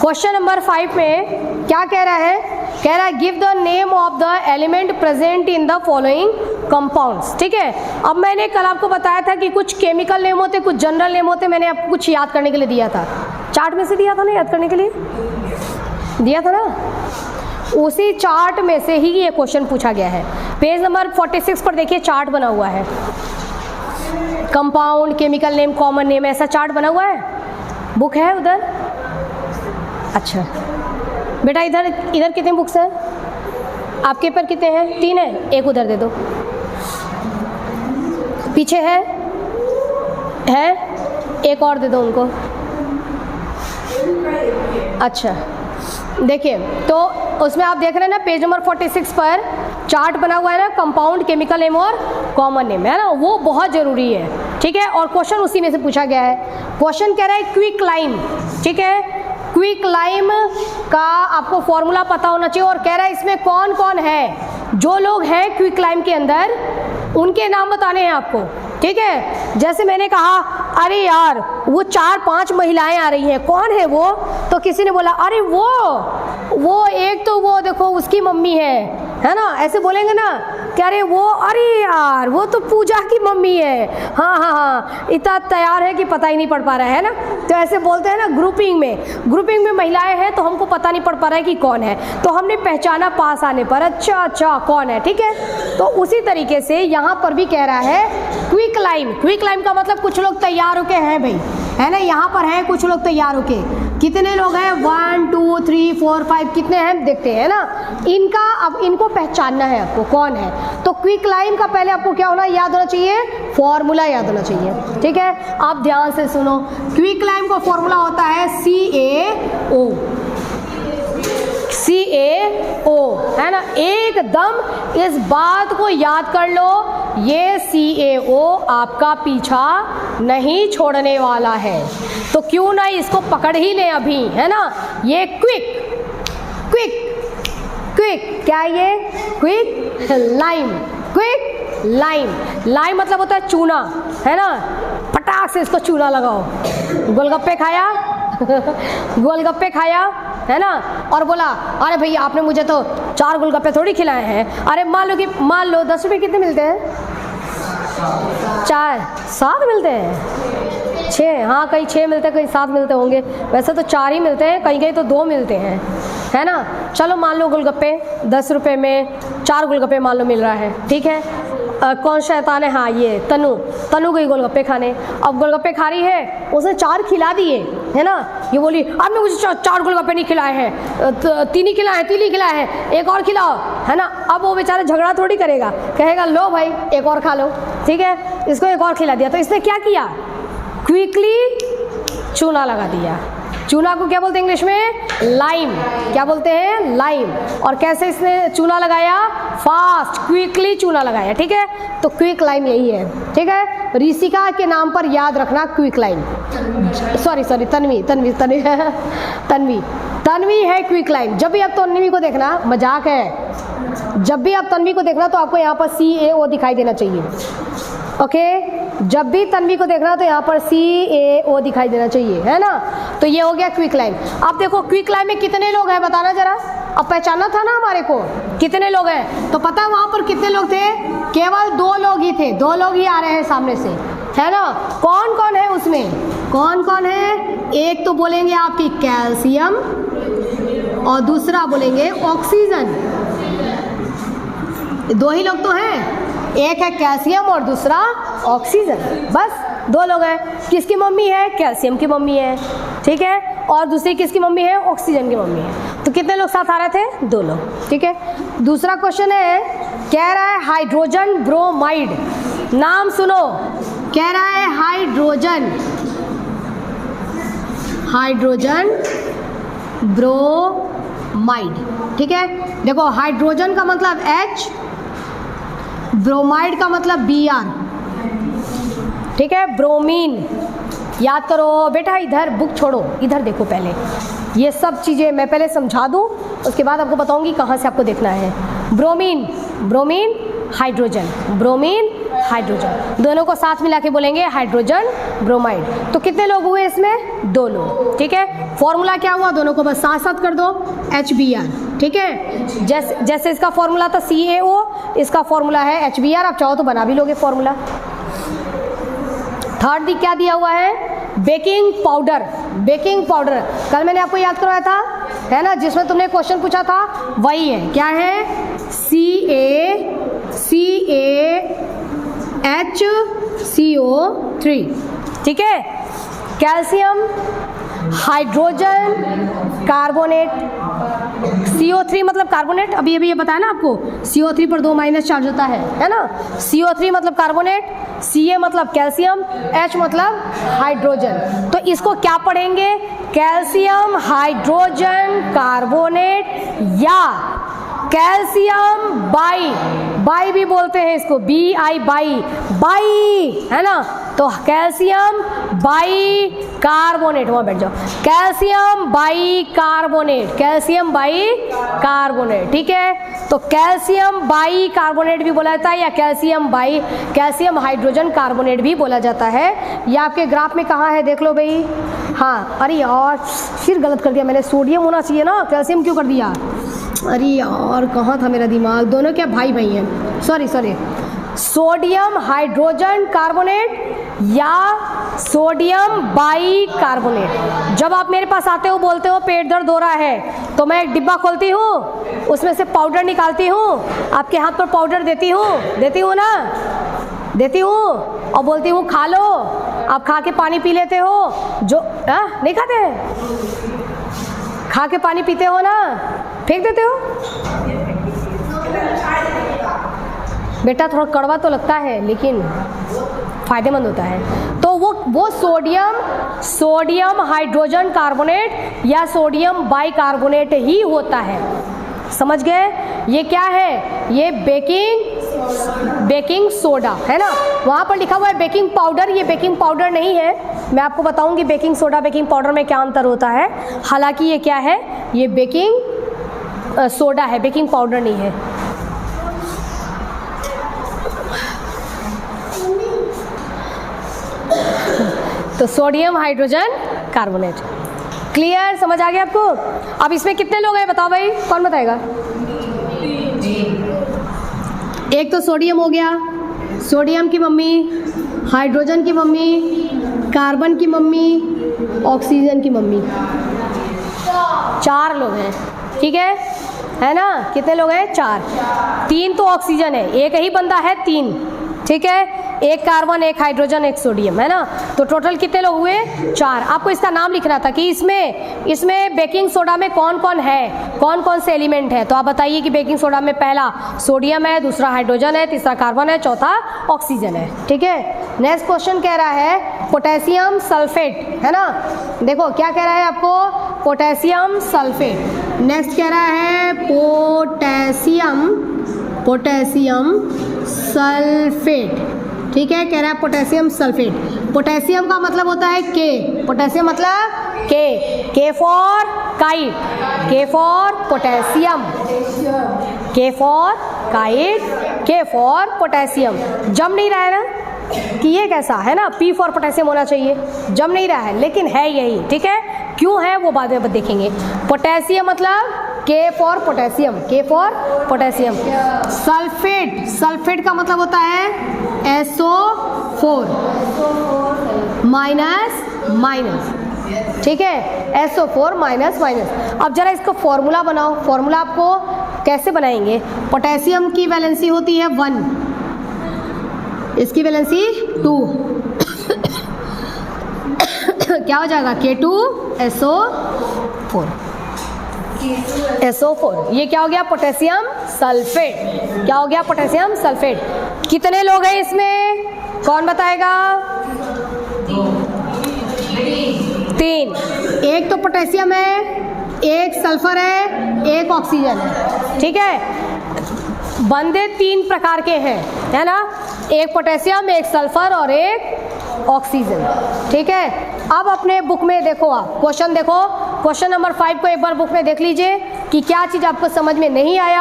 Question number 5 में क्या कह रहा है? कह रहा है give the name of the element present in the following compounds. ठीक है, अब मैंने कल आपको बताया था कि कुछ केमिकल नेम होते, कुछ जनरल नेम होते, मैंने आपको कुछ याद करने के लिए दिया था, चार्ट में से दिया था ना, याद करने के लिए दिया था ना, उसी चार्ट में से ही ये क्वेश्चन पूछा गया है। पेज नंबर 46 पर देखिए चार्ट बना हुआ है, compound, chemical name, common name, ऐसा चार्ट बना हुआ है, बुक है उधर? अच्छा बेटा, इधर इधर कितने बुक्स हैं आपके पर? कितने हैं? 3 है, एक उधर दे दो, पीछे है एक और दे दो उनको। अच्छा देखिए, तो उसमें आप देख रहे हैं ना पेज नंबर 46 पर चार्ट बना हुआ है ना, कंपाउंड, केमिकल नेम और कॉमन नेम, है ना, वो बहुत ज़रूरी है। ठीक है, और क्वेश्चन उसी में से पूछा गया है। क्वेश्चन कह रहा है क्विक लाइम। ठीक है, क्विक लाइम का आपको फॉर्मूला पता होना चाहिए, और कह रहा है इसमें कौन कौन है, जो लोग हैं क्विक लाइम के अंदर उनके नाम बताने हैं आपको। ठीक है, जैसे मैंने कहा अरे यार वो 4-5 महिलाएं आ रही हैं, कौन है वो? तो किसी ने बोला अरे वो एक तो वो देखो उसकी मम्मी है ना, ऐसे बोलेंगे ना, कह रहे वो अरे यार वो तो पूजा की मम्मी है, हाँ, इतना तैयार है कि पता ही नहीं पड़ पा रहा है ना, तो ऐसे बोलते हैं ना। ग्रुपिंग में महिलाएं हैं तो हमको पता नहीं पड़ पा रहा है कि कौन है, तो हमने पहचाना पास आने पर, अच्छा कौन है। ठीक है, तो उसी तरीके से यहाँ पर भी कह रहा है क्विक लाइम का मतलब कुछ लोग तैयार होके हैं भाई, है ना, यहाँ पर हैं कुछ लोग तैयार होके। कितने लोग हैं? 1 2 3 4 5, कितने हैं देखते हैं ना। इनका अब इनको पहचानना है आपको कौन है, तो क्विक लाइम का पहले आपको क्या होना याद होना चाहिए? फॉर्मूला याद होना चाहिए। ठीक है, आप ध्यान से सुनो, क्विक लाइम का फॉर्मूला होता है CaO, है ना, एकदम इस बात को याद कर लो, ये CaO आपका पीछा नहीं छोड़ने वाला है, तो क्यों ना इसको पकड़ ही लें अभी, है ना। ये क्विक क्या है ये? क्विक लाइम मतलब होता है चूना, है ना, फटाक से इसको चूना लगाओ। गोलगप्पे खाया है ना, और बोला अरे भैया आपने मुझे तो 4 गोलगप्पे थोड़ी खिलाए हैं। अरे मान लो 10 रुपये कितने मिलते हैं? 7 मिलते हैं, 6, हाँ कहीं 6 मिलते हैं, कहीं 7 मिलते होंगे, वैसे तो 4 ही मिलते हैं, कहीं तो 2 मिलते हैं, है ना। चलो मान लो गोलगप्पे 10 रुपये में 4 गोलगप्पे मान लो मिल रहा है। ठीक है, कौन शैतान है? हाँ ये तनु गई गोलगप्पे खाने। अब गोलगप्पे खा रही है, उसने 4 खिला दिए, है ना, ये बोली आपने मुझे 4 गोलगप्पे नहीं खिलाए हैं, 3 ही खिलाए हैं, एक और खिलाओ, है ना। अब वो बेचारा झगड़ा थोड़ी करेगा, कहेगा लो भाई एक और खा लो। ठीक है, इसको एक और खिला दिया, तो इसने क्या किया? क्विकली चूना लगा दिया। चूना को क्या बोलते हैं इंग्लिश में? लाइम। क्या बोलते हैं? लाइम। और कैसे इसने चूना लगाया? फास्ट, क्विकली चूना लगाया। ठीक है, तो क्विक लाइम यही है। ठीक है, ऋषिका के नाम पर याद रखना क्विक लाइम, सॉरी तन्वी है क्विक लाइम। जब भी आप तन्वी को देखना, मजाक है, जब भी आप तन्वी को देखना तो आपको यहाँ पर CaO दिखाई देना चाहिए। ओके, जब भी तन्वी को देखना तो यहाँ पर CaO दिखाई देना चाहिए, है ना। तो ये हो गया क्विक लाइम। अब देखो क्विक लाइम में कितने लोग हैं बताना जरा, अब पहचाना था ना हमारे को कितने लोग हैं, तो पता है वहाँ पर कितने लोग थे? केवल 2 लोग ही थे, 2 लोग ही आ रहे हैं सामने से, है ना। कौन कौन है उसमें? कौन है? एक तो बोलेंगे आपकी कैल्शियम और दूसरा बोलेंगे ऑक्सीजन। 2 ही लोग तो हैं, एक है कैल्शियम और दूसरा ऑक्सीजन, बस 2 लोग हैं। किसकी मम्मी है? कैल्शियम की मम्मी है। ठीक है, और दूसरी किसकी मम्मी है? ऑक्सीजन की मम्मी है। तो कितने लोग साथ आ रहे थे? 2 लोग। ठीक है, दूसरा क्वेश्चन है, कह रहा है हाइड्रोजन ब्रोमाइड। नाम सुनो, कह रहा है हाइड्रोजन ब्रोमाइड। ठीक है, देखो हाइड्रोजन का मतलब H, ब्रोमाइड का मतलब Br। ठीक है, ब्रोमीन याद करो बेटा। इधर बुक छोड़ो, इधर देखो पहले, ये सब चीज़ें मैं पहले समझा दूँ, उसके बाद आपको बताऊंगी कहाँ से आपको देखना है। Bromine hydrogen, bromine hydrogen. दोनों को साथ मिला के बोलेंगे हाइड्रोजन ब्रोमाइड। तो कितने लोग हुए इसमें? 2 लोग। ठीक है, फॉर्मूला क्या हुआ? दोनों को बस साथ साथ कर दो, HBr। ठीक है, जैसे इसका फॉर्मूला था CaO, इसका फॉर्मूला है HBr। आप चाहो तो बना भी लोगे फॉर्मूला। थर्ड दी क्या दिया हुआ है? Baking powder. बेकिंग पाउडर कल मैंने आपको याद करवाया था, है ना, जिसमें तुमने क्वेश्चन पूछा था, वही है। क्या है? CaHCO3। ठीक है, कैल्शियम हाइड्रोजन कार्बोनेट। CO3 मतलब कार्बोनेट, अभी ये बताया ना आपको, CO3 पर 2 माइनस चार्ज होता है ना। CO3 मतलब कार्बोनेट, Ca मतलब कैल्शियम, H मतलब हाइड्रोजन। तो इसको क्या पढ़ेंगे? कैल्शियम हाइड्रोजन कार्बोनेट या कैल्शियम बाई भी बोलते हैं इसको, BI बाई, है ना। तो कैल्शियम बाई कार्बोनेट, वहाँ बैठ जाओ, calcium by carbonate, calcium by carbonate. ठीक है, तो कैल्शियम बाई कार्बोनेट भी बोला जाता है या कैल्शियम हाइड्रोजन कार्बोनेट भी बोला जाता है। ये आपके ग्राफ में कहाँ है देख लो भाई। हाँ, अरे यार फिर गलत कर दिया मैंने, सोडियम होना चाहिए ना, कैल्शियम क्यों कर दिया? अरे यार कहाँ था मेरा दिमाग। दोनों क्या भाई हैं? सॉरी, सोडियम हाइड्रोजन कार्बोनेट या सोडियम बाई कार्बोनेट। जब आप मेरे पास आते हो, बोलते हो पेट दर्द हो रहा है, तो मैं एक डिब्बा खोलती हूँ, उसमें से पाउडर निकालती हूँ, आपके हाथ पर पाउडर देती हूँ ना, देती हूँ, और बोलती हूँ खा लो। आप खा के पानी पी लेते हो, जो नहीं खाते हैं, खा के पानी पीते हो ना, फेंक देते हो। बेटा थोड़ा कड़वा तो लगता है लेकिन फायदेमंद होता है। तो वो सोडियम हाइड्रोजन कार्बोनेट या सोडियम बाई कार्बोनेट ही होता है। समझ गए? ये क्या है? ये बेकिंग सोडा है ना। वहाँ पर लिखा हुआ है बेकिंग पाउडर, ये बेकिंग पाउडर नहीं है। मैं आपको बताऊंगी बेकिंग सोडा बेकिंग पाउडर में क्या अंतर होता है। हालांकि ये क्या है? ये बेकिंग सोडा है, बेकिंग पाउडर नहीं है। तो सोडियम हाइड्रोजन कार्बोनेट। क्लियर? समझ आ गया आपको? अब इसमें कितने लोग हैं बताओ भाई, कौन बताएगा? एक तो सोडियम हो गया, सोडियम की मम्मी, हाइड्रोजन की मम्मी, कार्बन की मम्मी, ऑक्सीजन की मम्मी। 4 लोग हैं। ठीक है ना? कितने लोग हैं? 4। 3 तो ऑक्सीजन है, एक ही बंदा है 3। ठीक है, एक कार्बन, एक हाइड्रोजन, एक सोडियम, है ना। तो टोटल कितने लोग हुए? 4। आपको इसका नाम लिखना था कि इसमें बेकिंग सोडा में कौन कौन है, कौन कौन से एलिमेंट है। तो आप बताइए कि बेकिंग सोडा में पहला सोडियम है, दूसरा हाइड्रोजन है, तीसरा कार्बन है, चौथा ऑक्सीजन है। ठीक है, नेक्स्ट क्वेश्चन कह रहा है पोटेशियम सल्फेट, है ना। देखो क्या कह रहा है आपको, पोटेशियम सल्फेट। नेक्स्ट कह रहा है पोटेशियम सल्फेट। ठीक है, कह रहा है पोटेशियम सल्फेट। पोटेशियम का मतलब होता है के, पोटेशियम मतलब के फॉर काइट, के फॉर पोटेशियम, के फॉर काइट, के फॉर पोटेशियम। जम नहीं रहा है ना कि ये कैसा है ना, P फॉर पोटेशियम होना चाहिए, जम नहीं रहा है लेकिन है यही। ठीक है, क्यों है वो बाद में देखेंगे। पोटेशियम मतलब के फॉर पोटेशियम, के फॉर पोटेशियम। सल्फेट का मतलब होता है SO4 माइनस। ठीक है, SO4 माइनस। अब जरा इसका फॉर्मूला बनाओ। फॉर्मूला आपको कैसे बनाएंगे? पोटेशियम की वैलेंसी होती है 1, इसकी वैलेंसी 2। क्या हो जाएगा? K2SO4। ये क्या हो गया? Potassium sulphate. क्या हो गया? Potassium sulphate. कितने लोग हैं इसमें? कौन बताएगा? 3। एक तो पोटेशियम है, एक सल्फर है, एक ऑक्सीजन है। ठीक है, बंदे 3 प्रकार के हैं, है ना। एक पोटेशियम, एक सल्फर और एक ऑक्सीजन। ठीक है, अब अपने बुक में देखो, आप क्वेश्चन देखो, क्वेश्चन नंबर 5 को एक बार बुक में देख लीजिए कि क्या चीज़ आपको समझ में नहीं आया।